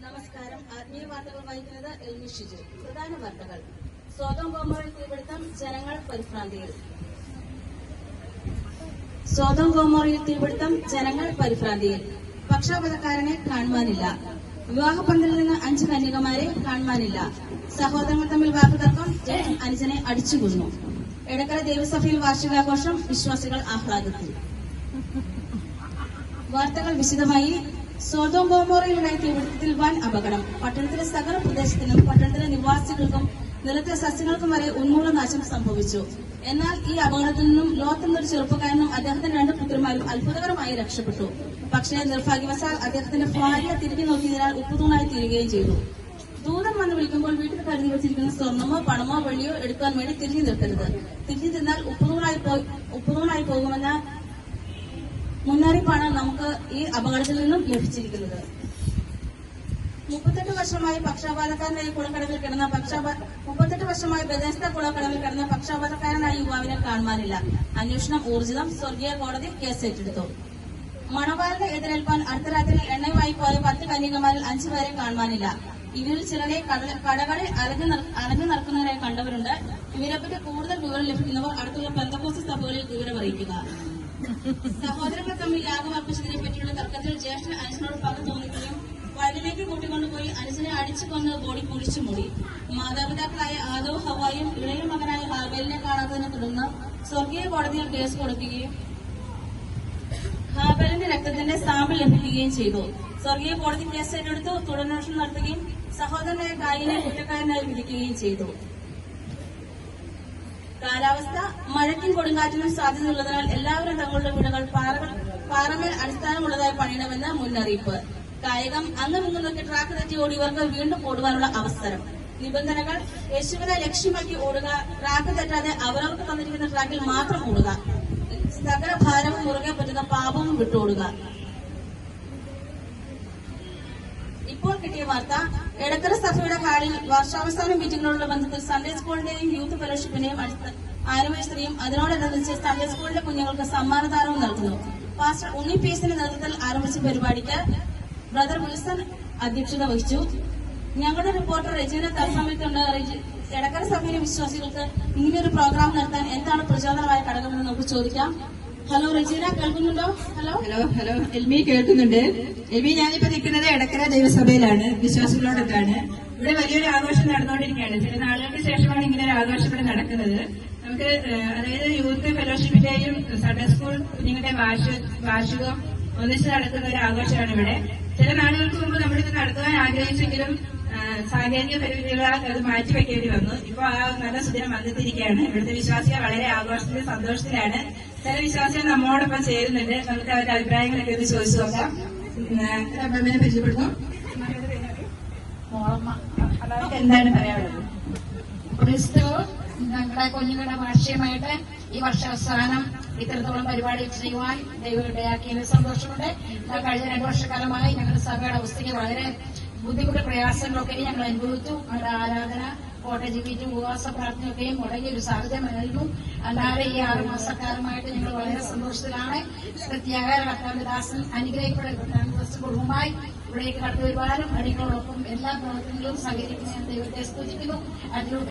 നമസ്കാരം. ആത്മീയ വാർത്തകൾ വായിക്കുന്നത് എൽമി ഷിജു. പ്രധാന വാർത്തകൾ. സ്വതം ഗോമോറിൽ തീപിടുത്തം, ജനങ്ങൾ പരിഭ്രാന്തിയിൽ. സ്വതം ഗോമോറിൽ തീപിടുത്തം, ജനങ്ങൾ പരിഭ്രാന്തിയിൽ. പക്ഷാപതക്കാരനെ കാണുവാനില്ല. വിവാഹപന്തലിൽ നിന്ന് 5 കന്യകമാരെ കാണുവാനില്ല. സഹോദരങ്ങൾ തമ്മിൽ വാക്കുതർക്കം, ജഡ്ജൻ അനുജനെ അടിച്ചുകൊന്നു. എടക്കര ദേവസഭയിൽ വാർഷികാഘോഷം, വിശ്വാസികൾ ആഹ്ലാദത്തിൽ. വാർത്തകൾ വിശദമായി. സ്വതം ഗോമോറയിലുണ്ടായ തീപിടുത്തത്തിൽ വൻ അപകടം. പട്ടണത്തിലെ സകല പ്രദേശത്തിനും പട്ടണത്തിലെ നിവാസികൾക്കും നിലത്തെ സസ്യങ്ങൾക്കും വരെ ഉന്മൂലനാശം സംഭവിച്ചു. എന്നാൽ ഈ അപകടത്തിൽ നിന്നും ലോത്ത് എന്നൊരു ചെറുപ്പക്കാരനും അദ്ദേഹത്തിന്റെ 2 പുത്രന്മാരും അത്ഭുതകരമായി രക്ഷപ്പെട്ടു. പക്ഷേ നിർഭാഗ്യവശാൽ അദ്ദേഹത്തിന്റെ ഭാര്യ തിരികെ നോക്കിയതിനാൽ ഉപ്പുതൂണായി തീരുകയും ചെയ്തു. ദൂതൻ വന്ന് വിളിക്കുമ്പോൾ വീട്ടിൽ കരുതി വെച്ചിരിക്കുന്ന സ്വർണമോ പണമോ വെള്ളിയോ എടുക്കാൻ വേണ്ടി തിരിഞ്ഞു നിൽക്കരുത്. തിരിഞ്ഞു നിന്നാൽ ഉപ്പുതൂണായി പോകുമെന്ന മുന്നറിയിപ്പാണ് നമുക്ക് ഈ അപകടത്തിൽ നിന്നും ലഭിച്ചിരിക്കുന്നത്. 38 വർഷമായി പക്ഷാപാതക്കാരനായി കുളക്കടവിൽ കിടന്ന 38 വർഷമായി ബെഥസ്ദ കുളക്കടവിൽ കിടന്ന പക്ഷാപാതക്കാരനായ യുവാവിനെ കാണുവാനില്ല. അന്വേഷണം ഊർജിതം. സ്വർഗീയ കോടതി കേസ് ഏറ്റെടുത്തു. മണവാളിനെ എതിരേൽപ്പാൻ അർദ്ധരാത്രി എണ്ണയുമായി പോയ 10 കന്യകമാരിൽ 5 പേരെ കാണുവാനില്ല. ഇവരിൽ ചിലരെ കടകളിൽ അലഞ്ഞു നടക്കുന്നവരെ കണ്ടവരുണ്ട്. ഇവരെപ്പറ്റി കൂടുതൽ വിവരം ലഭിക്കുന്നവർ അടുത്തുള്ള പെന്തക്കോസ്ത് സഭകളിൽ വിവരം അറിയിക്കുക. സഹോദരങ്ങൾ തമ്മിൽ യാഗം അർപ്പിച്ചതിനെ പറ്റിയുള്ള തർക്കത്തിൽ ജ്യേഷ്ഠൻ അനുജനോട് പക തോന്നുകയും വയലിലേക്ക് കൂട്ടിക്കൊണ്ടുപോയി അനുജനെ അടിച്ചു കൊന്ന് ബോഡി കുഴിച്ചു മൂടി. മാതാപിതാക്കളായ ആദവും ഹവ്വായും ഇളയ മകനായ ഹാബേലിനെ കാണാത്തതിനെ തുടർന്ന് സ്വർഗീയ കോടതിയിൽ കേസ് കൊടുക്കുകയും ഹാബേലിന്റെ രക്തത്തിന്റെ സാമ്പിൾ ലഭിക്കുകയും ചെയ്തു. സ്വർഗീയ കോടതി കേസ് ഏറ്റെടുത്തു. തുടരന്വേഷണം നടത്തുകയും സഹോദരനായ കായിനെ കുറ്റക്കാരനായി വിധിക്കുകയും ചെയ്തു. കാലാവസ്ഥ. മഴയ്ക്കും കൊടുങ്കാറ്റിനും സാധ്യതയുള്ളതിനാൽ എല്ലാവരും തങ്ങളുടെ വീടുകൾ പാറമേൽ അടിസ്ഥാനമുള്ളതായി പണിയണമെന്ന് മുന്നറിയിപ്പ്. കായികം. അങ്ങുമിങ്ങും നോക്കി ട്രാക്ക് തെറ്റി ഓടിയവർക്ക് വീണ്ടും ഓടുവാനുള്ള അവസരം. നിബന്ധനകൾ. യേശുവിനെ ലക്ഷ്യമാക്കി ഓടുക. ട്രാക്ക് തെറ്റാതെ അവരവർക്ക് തന്നിരിക്കുന്ന ട്രാക്കിൽ മാത്രം ഓടുക. സകല ഭാരവും മുറുകെ പറ്റുന്ന പാപവും വിട്ടോടുക. ഇപ്പോൾ കിട്ടിയ വാർത്ത. എടക്കര സഭയുടെ ഹാളിൽ വർഷാവസാന മീറ്റിംഗിനുള്ള ബന്ധത്തിൽ സൺഡേ സ്കൂളിന്റെയും യൂത്ത് ഫെലോഷിപ്പിന്റെയും ആനിവേഴ്സറിയും അതിനോടനുബന്ധിച്ച് സൺഡേ സ്കൂളിലെ കുഞ്ഞുങ്ങൾക്ക് സമ്മാനദാനവും നടത്തുന്നു. പാസ്റ്റർ ഉണ്ണി പീസിന്റെ നേതൃത്വത്തിൽ ആരംഭിച്ച പരിപാടിക്ക് ബ്രദർ വിൽസൺ അധ്യക്ഷത വഹിച്ചു. ഞങ്ങളുടെ റിപ്പോർട്ടർ റെജീന തത്സമയത്തുണ്ട്. എടക്കര സഭയിലെ വിശ്വാസികൾക്ക് ഇങ്ങനെയൊരു പ്രോഗ്രാം നടത്താൻ എന്താണ് പ്രചോദനമായ ഘടകമെന്ന് നമുക്ക് ചോദിക്കാം. ഹലോ റെജീന, കേൾക്കുന്നുണ്ടോ? ഹലോ എൽമി കേൾക്കുന്നുണ്ട്. എൽമി, ഞാനിപ്പോ നിൽക്കുന്നത് എടക്കര ദൈവസഭയിലാണ്, വിശ്വാസികളോടൊക്കെയാണ്. ഇവിടെ വലിയൊരു ആഘോഷം നടന്നുകൊണ്ടിരിക്കുകയാണ്. ചില നാളുകൾക്ക് ശേഷമാണ് ഇങ്ങനെ ഒരു ആഘോഷം ഇവിടെ നടക്കുന്നത്. നമുക്ക് അതായത് യൂത്ത് ഫെലോഷിപ്പിന്റെയും സൺഡേ സ്കൂൾ കുഞ്ഞുങ്ങളുടെ വാർഷികം ഒന്നിച്ച് നടക്കുന്ന ഒരു ആഘോഷമാണ് ഇവിടെ. ചില നാളുകൾക്ക് മുമ്പ് നമ്മളിത് നടത്തുവാൻ ആഗ്രഹിച്ചെങ്കിലും സാങ്കേതിക പരിമിതികളാൽ അത് മാറ്റിവെക്കേണ്ടി വന്നു. ഇപ്പൊ ആ നല്ല സുദിനം വന്നെത്തിയിരിക്കുകയാണ്. ഇവിടുത്തെ വിശ്വാസികൾ വളരെ ആഘോഷത്തിലും സന്തോഷത്തിലാണ്. ചില വിശ്വാസികൾ നമ്മോടൊപ്പം ചേരുന്നുണ്ട്. നമുക്ക് അവരുടെ അഭിപ്രായങ്ങളൊക്കെ ഒന്ന് ചോദിച്ചു നോക്കാം. അമ്മേനെ പരിചയപ്പെടുന്നു. എന്താണ് പറയാനുള്ളത്? ക്രിസ്തു ഞങ്ങളുടെ കുഞ്ഞുങ്ങളുടെ വാർഷികമായിട്ട് ഈ വർഷാവസാനം ഇത്തരത്തോളം പരിപാടി ചെയ്യുവാൻ ദൈവം ഇടയാക്കിയതിന് സന്തോഷമുണ്ട്. കഴിഞ്ഞ 2 വർഷക്കാലമായി ഞങ്ങളുടെ സഭയുടെ അവസ്ഥയ്ക്ക് വളരെ ബുദ്ധിമുട്ട് പ്രയാസങ്ങളൊക്കെ ഞങ്ങൾ അനുഭവിച്ചു. ഞങ്ങളുടെ ആരാധന, കോട്ടജീവിറ്റും ഉപവാസ പ്രാർത്ഥനയൊക്കെയും മുടങ്ങിയ ഒരു സാഹചര്യമായിരുന്നു. അല്ലാതെ ഈ 6 മാസക്കാലമായിട്ട് ഞങ്ങൾ വളരെ സന്തോഷത്തിലാണ്. പ്രത്യേക കർത്താവിദാസൻ അനുഗ്രഹിക്കപ്പെട്ട കുടുംബമായി ഇവിടേക്ക് കടന്നു വരുവാനും അടികളോടൊപ്പം എല്ലാ പ്രവർത്തനങ്ങളും സഹകരിക്കുന്ന ദൈവത്തെ സ്തുതിക്കുന്നു. അതിലൂടെ